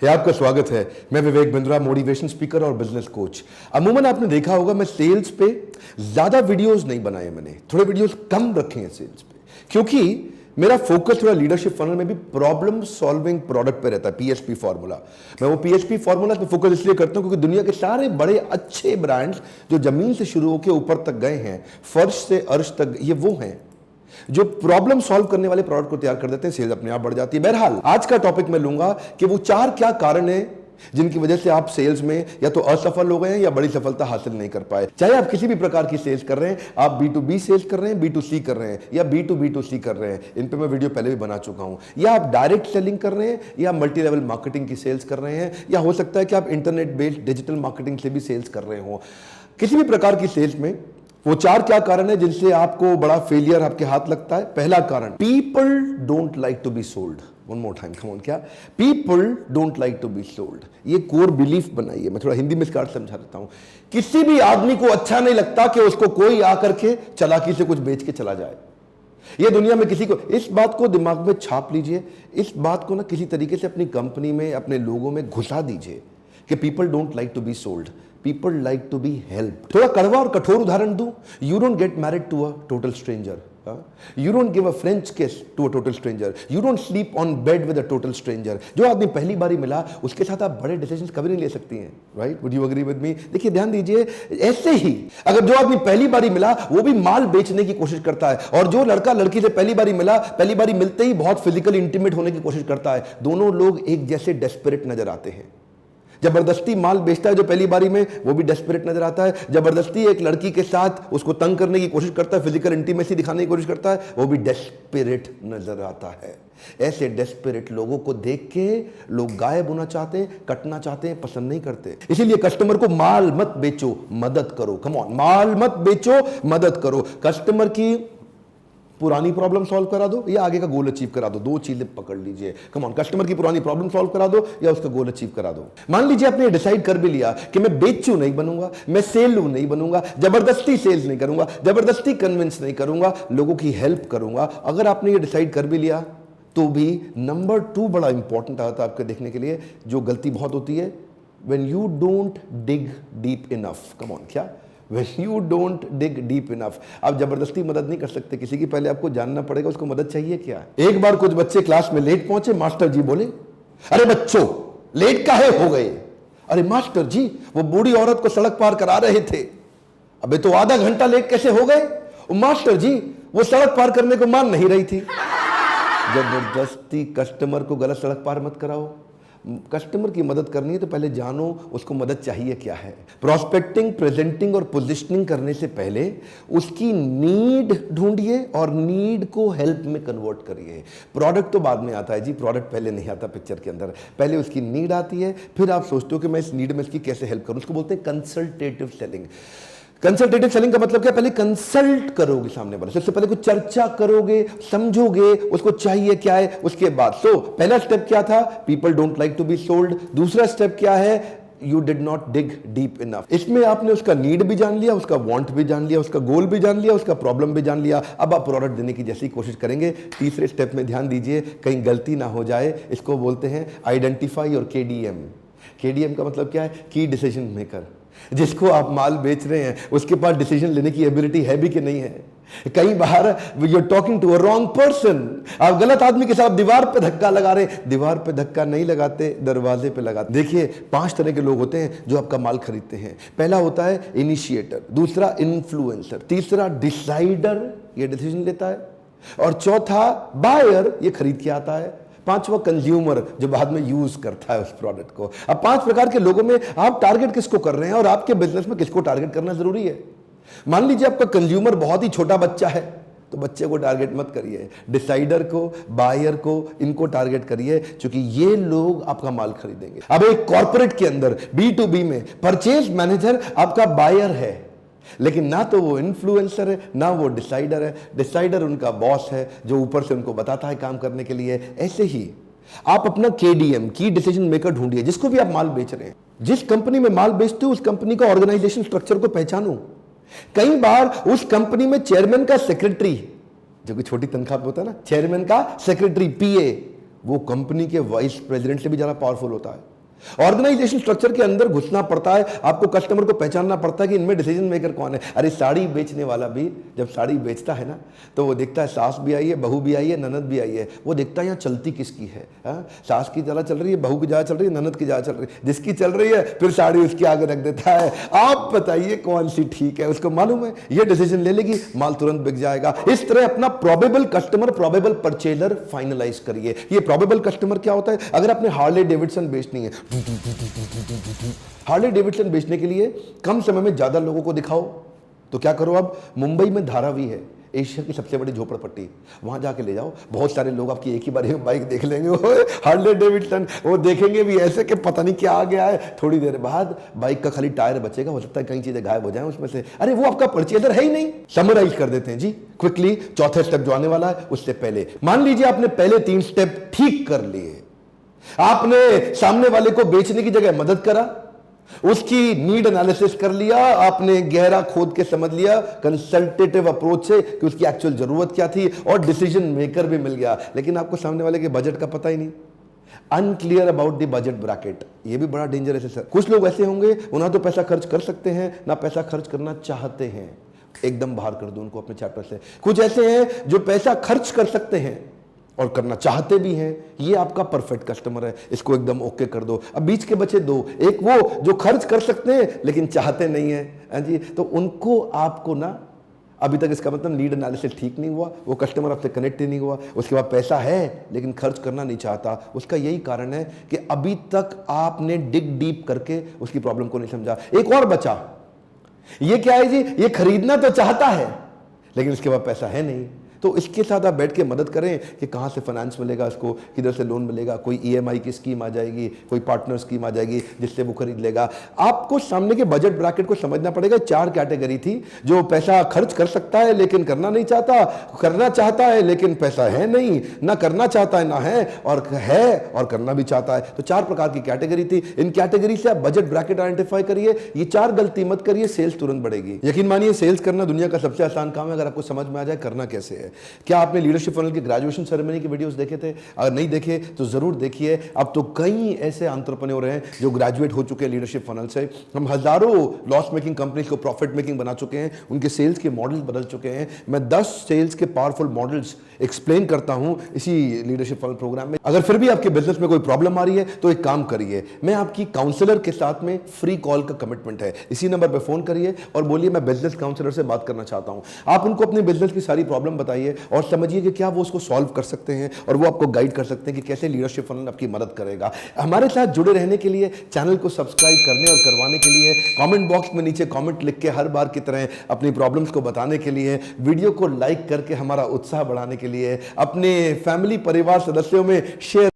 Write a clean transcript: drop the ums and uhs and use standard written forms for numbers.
आपका स्वागत है। मैं विवेक बिंद्रा, मोटिवेशन स्पीकर और बिजनेस कोच। अमूमन आपने देखा होगा मैं सेल्स पे ज्यादा वीडियोस नहीं बनाए, मैंने थोड़े वीडियोस कम रखे हैं सेल्स पे, क्योंकि मेरा फोकस थोड़ा लीडरशिप फनल में भी प्रॉब्लम सॉल्विंग प्रोडक्ट पे रहता है, पीएसपी फॉर्मूला। मैं वो पीएसपी फॉर्मूला पे फोकस इसलिए करता हूं क्योंकि दुनिया के सारे बड़े अच्छे ब्रांड्स जो जमीन से शुरू होकर ऊपर तक गए हैं, फर्श से अर्श तक, ये वो हैं जो प्रॉब्लम सॉल्व करने वाले प्रोडक्ट को तैयार कर देते हैं, सेल्स अपने आप बढ़ जाती है। बहरहाल आज का टॉपिक मैं लूंगा कि वो चार क्या कारण है जिनकी वजह से आप सेल्स में या तो असफल हो गए हैं या बड़ी सफलता हासिल नहीं कर पाए। चाहे आप किसी भी प्रकार की सेल्स कर रहे हैं, आप B2B सेल्स कर रहे हैं, B2C कर रहे हैं या B2B2C कर रहे हैं, इन पे मैं वीडियो पहले भी बना चुका हूं, या आप डायरेक्ट सेलिंग कर रहे हैं या मल्टी लेवल मार्केटिंग की सेल्स कर रहे हैं, या हो सकता है कि आप इंटरनेट बेस्ड डिजिटल मार्केटिंग से भी सेल्स कर रहे हो। किसी भी प्रकार की सेल्स में वो चार क्या कारण है जिनसे आपको बड़ा फेलियर आपके हाथ लगता है। पहला कारण, people don't like to be sold. One more time, come on, क्या? People don't like to be sold. ये कोर बिलीफ बनाइए। मैं थोड़ा हिंदी में इसका अर्थ समझा देता हूं। किसी भी आदमी को अच्छा नहीं लगता कि उसको कोई आकर के चालाकी से कुछ बेच के चला जाए। ये दुनिया में किसी को, इस बात को दिमाग में छाप लीजिए, इस बात को ना किसी तरीके से अपनी कंपनी में, अपने लोगों में घुसा दीजिए कि people don't like to be sold, people like to be help. थोड़ा कड़वा और कठोर उदाहरण दूं, you don't get married to a total stranger, you don't give a French kiss to a total stranger, you don't sleep on bed with a total stranger. जो आदमी पहली बारी मिला उसके साथ आप बड़े डिसीजंस कभी नहीं ले सकती हैं, right? Would you agree with me? देखिए, ध्यान दीजिए, ऐसे ही अगर जो आदमी पहली बारी मिला वो भी माल बेचने की कोशिश करता है, और जो लड़का लड़की से पहली बारी मिला, पहली बारी मिलते ही बहुत फिजिकली इंटीमेट होने की कोशिश करता है, दोनों लोग एक जैसे डेस्परेट नजर आते हैं। जबरदस्ती माल बेचता है जो पहली बारी में, वो भी डेस्परेट नजर आता है। जबरदस्ती एक लड़की के साथ उसको तंग करने की कोशिश करता है, फिजिकल इंटीमेसी दिखाने की कोशिश करता है, वो भी डेस्परेट नजर आता है। ऐसे डेस्परेट लोगों को देख के लोग गायब होना चाहते हैं, कटना चाहते हैं, पसंद नहीं करते। इसीलिए कस्टमर को माल मत बेचो, मदद करो। कम ऑन, माल मत बेचो, मदद करो। कस्टमर की पुरानी प्रॉब्लम सॉल्व करा दो या आगे का गोल अचीव करा दो, दो चीजें पकड़ लीजिए। कम ऑन, कस्टमर की पुरानी प्रॉब्लम सॉल्व करा दो या उसका गोल अचीव करा दो। मान लीजिए आपने डिसाइड कर भी लिया कि मैं बेचू नहीं बनूंगा, मैं सेलू नहीं बनूंगा, जबरदस्ती सेल्स नहीं करूंगा, जबरदस्ती कन्विंस नहीं करूंगा, लोगों की हेल्प करूंगा। अगर आपने ये डिसाइड कर भी लिया तो भी नंबर 2 बड़ा इंपॉर्टेंट आता है आपके देखने के लिए, जो गलती बहुत होती है, when you don't dig deep enough. Come on, क्या? When you don't dig deep enough। आप जबरदस्ती मदद नहीं कर सकते किसी की, पहले आपको जानना पड़ेगा उसको मदद चाहिए क्या। एक बार कुछ बच्चे क्लास में लेट पहुंचे, मास्टर जी बोले, अरे बच्चों लेट काहे हो गए? अरे मास्टर जी, वो बूढ़ी औरत को सड़क पार करा रहे थे। अबे तो आधा घंटा लेट कैसे हो गए? मास्टर जी, वो सड़क पार करने को मान नहीं रही थी। जबरदस्ती कस्टमर को गलत सड़क पार मत कराओ। कस्टमर की मदद करनी है तो पहले जानो उसको मदद चाहिए क्या है। प्रोस्पेक्टिंग, प्रेजेंटिंग और पोजिशनिंग करने से पहले उसकी नीड ढूंढिए और नीड को हेल्प में कन्वर्ट करिए। प्रोडक्ट तो बाद में आता है जी, प्रोडक्ट पहले नहीं आता पिक्चर के अंदर। पहले उसकी नीड आती है, फिर आप सोचते हो कि मैं इस नीड में इसकी कैसे हेल्प करूं। उसको बोलते हैं कंसल्टेटिव सेलिंग। कंसल्टेटिव सेलिंग का मतलब क्या? पहले कंसल्ट करोगे सामने वाले, सबसे पहले कुछ चर्चा करोगे, समझोगे उसको चाहिए क्या है, उसके बाद। तो पहला स्टेप क्या था? People don't like to be sold. दूसरा स्टेप क्या है? You did not dig deep enough. इसमें आपने उसका नीड भी जान लिया, उसका वांट भी जान लिया, उसका गोल भी जान लिया, उसका प्रॉब्लम भी जान लिया। अब आप प्रोडक्ट देने की जैसी कोशिश करेंगे। तीसरे स्टेप में ध्यान दीजिए, कहीं गलती ना हो जाए। इसको बोलते हैं आइडेंटिफाई और KDM। KDM का मतलब क्या है? की डिसीजन मेकर। जिसको आप माल बेच रहे हैं उसके पास डिसीजन लेने की एबिलिटी है भी कि नहीं है। कई बार you are talking to a wrong person. आप गलत आदमी के साथ दीवार पे धक्का लगा रहे हैं। दीवार पे धक्का नहीं लगाते, दरवाजे पे लगाते। देखिए, 5 तरह के लोग होते हैं जो आपका माल खरीदते हैं। पहला होता है इनिशिएटर, दूसरा इन्फ्लुएंसर, तीसरा डिसाइडर, ये डिसीजन लेता है, और चौथा बायर, ये खरीद के आता है, पांचवा कंज्यूमर, जो बाद में यूज करता है उस प्रोडक्ट को। अब 5 प्रकार के लोगों में आप टारगेट किसको कर रहे हैं और आपके बिजनेस में किसको टारगेट करना जरूरी है। मान लीजिए आपका कंज्यूमर बहुत ही छोटा बच्चा है तो बच्चे को टारगेट मत करिए, डिसाइडर को, बायर को, इनको टारगेट करिए, क्योंकि ये लोग आपका माल खरीदेंगे। अब एक कॉर्पोरेट के अंदर B2B में परचेज मैनेजर आपका बायर है, लेकिन ना तो वो इन्फ्लुएंसर है ना वो डिसाइडर है। डिसाइडर उनका बॉस है जो ऊपर से उनको बताता है काम करने के लिए। ऐसे ही आप अपना KDM, की डिसीजन मेकर ढूंढिए। जिसको भी आप माल बेच रहे हैं, जिस कंपनी में माल बेचते हो उस कंपनी का ऑर्गेनाइजेशन स्ट्रक्चर को पहचानो। कई बार उस कंपनी में चेयरमैन का सेक्रेटरी, जो कि छोटी तनख्वाह पे होता है ना, चेयरमैन का सेक्रेटरी PA, वो कंपनी के वाइस प्रेसिडेंट से भी ज्यादा पावरफुल होता है। ऑर्गेनाइजेशन स्ट्रक्चर के अंदर घुसना पड़ता है, आपको कस्टमर को पहचानना पड़ता है कि इनमें डिसीजन मेकर कौन है। अरे साड़ी बेचने वाला भी जब साड़ी बेचता है ना, तो वो देखता है सास भी आई है, बहू भी आई है, ननद भी आई है, वो देखता है यहाँ चलती किसकी है। सास की ज़्यादा चल रही है, बहू की ज़्यादा चल रही है, ननद की ज़्यादा चल रही है, जिसकी चल रही है फिर साड़ी उसके आगे रख देता है। आप बताइए कौन सी ठीक है, उसको मालूम है ये डिसीजन ले लेगी, माल तुरंत बिक जाएगा। इस तरह अपना probable customer, probable purchaser finalise करिए। ये प्रोबेबल कस्टमर क्या होता है? अगर आपने हार्ले डेविडसन बेचनी है, हार्ले डेविडसन बेचने के लिए कम समय में ज्यादा लोगों को दिखाओ, तो क्या करो, अब मुंबई में धारावी है, एशिया की सबसे बड़ी झोपड़पट्टी, वहां जाके ले जाओ। बहुत सारे लोग आपकी एक ही बार बाइक देख लेंगे, वो हार्ले डेविडसन, वो देखेंगे भी ऐसे कि पता नहीं क्या आ गया है। थोड़ी देर बाद बाइक का खाली टायर बचेगा, हो सकता है कई चीजें गायब हो जाएं उसमें से। अरे वो आपका परचेजर है ही नहीं। समराइज कर देते हैं जी क्विकली, चौथे स्टेप जो आने वाला है उससे पहले मान लीजिए आपने पहले 3 स्टेप ठीक कर लिए। आपने सामने वाले को बेचने की जगह मदद करा, उसकी नीड एनालिसिस कर लिया, आपने गहरा खोद के समझ लिया कंसल्टेटिव अप्रोच से कि उसकी एक्चुअल जरूरत क्या थी, और डिसीजन मेकर भी मिल गया। लेकिन आपको सामने वाले के बजट का पता ही नहीं, unclear about the budget bracket. ये भी बड़ा डेंजरस है सर। कुछ लोग ऐसे होंगे, वो ना तो पैसा खर्च कर सकते हैं, ना पैसा खर्च करना चाहते हैं। एकदम बाहर कर दो उनको अपने चैप्टर से। कुछ ऐसे हैं जो पैसा खर्च कर सकते हैं और करना चाहते भी हैं, ये आपका परफेक्ट कस्टमर है, इसको एकदम ओके कर दो। अब बीच के बचे 2, एक वो जो खर्च कर सकते हैं लेकिन चाहते नहीं है जी, तो उनको आपको ना, अभी तक इसका मतलब नीड एनालिसिस ठीक नहीं हुआ, वो कस्टमर आपसे कनेक्ट ही नहीं हुआ, उसके बाद पैसा है लेकिन खर्च करना नहीं चाहता। उसका यही कारण है कि अभी तक आपने डिग डीप करके उसकी प्रॉब्लम को नहीं समझा। एक और बचा, ये क्या है जी, ये खरीदना तो चाहता है लेकिन इसके बाद पैसा है नहीं। तो इसके साथ आप बैठ के मदद करें कि कहाँ से फाइनेंस मिलेगा, इसको किधर से लोन मिलेगा, कोई ईएमआई की स्कीम आ जाएगी, कोई पार्टनर स्कीम आ जाएगी जिससे वो खरीद लेगा। आपको सामने के बजट ब्रैकेट को समझना पड़ेगा। 4 कैटेगरी थी, जो पैसा खर्च कर सकता है लेकिन करना नहीं चाहता, करना चाहता है लेकिन पैसा है नहीं, ना करना चाहता है ना है और करना भी चाहता है। तो 4 प्रकार की कैटेगरी थी। इन कैटेगरी से आप बजट ब्रैकेट आइडेंटिफाई करिए, ये 4 गलती मत करिए, सेल्स तुरंत बढ़ेगी। यकीन मानिए सेल्स करना दुनिया का सबसे आसान काम है, अगर आपको समझ में आ जाए करना कैसे है। क्या आपने लीडरशिप फनल की ग्रेजुएशन सेरेमनी की वीडियोस देखे थे? अगर नहीं देखे तो जरूर देखिए। अब तो कई ऐसे एंटरप्रेन्योर हैं जो ग्रेजुएट हो चुके हैं लीडरशिप फनल से। हम हजारों लॉस मेकिंग कंपनीज को प्रॉफिट मेकिंग बना चुके हैं, उनके सेल्स के मॉडल बदल चुके हैं। मैं 10 सेल्स के पावरफुल मॉडल्स एक्सप्लेन करता हूं इसी लीडरशिप फनल प्रोग्राम में। अगर फिर भी आपके बिजनेस में कोई प्रॉब्लम आ रही है तो एक काम करिए, मैं आपकी काउंसलर के साथ में फ्री कॉल का कमिटमेंट है, इसी नंबर पर फोन करिए और बोलिए मैं बिजनेस काउंसलर से बात करना चाहता हूं। आप उनको अपने बिजनेस की सारी प्रॉब्लम बताइए और समझिए कि क्या वो उसको सॉल्व कर सकते हैं, और वो आपको गाइड कर सकते हैं कि कैसे लीडरशिप फनल आपकी मदद करेगा। हमारे साथ जुड़े रहने के लिए, चैनल को सब्सक्राइब करने और करवाने के लिए, कमेंट बॉक्स में नीचे कमेंट लिख के हर बार की तरह अपनी प्रॉब्लम्स को बताने के लिए, वीडियो को लाइक करके हमारा उत्साह बढ़ाने के लिए, अपने फैमिली परिवार सदस्यों में शेयर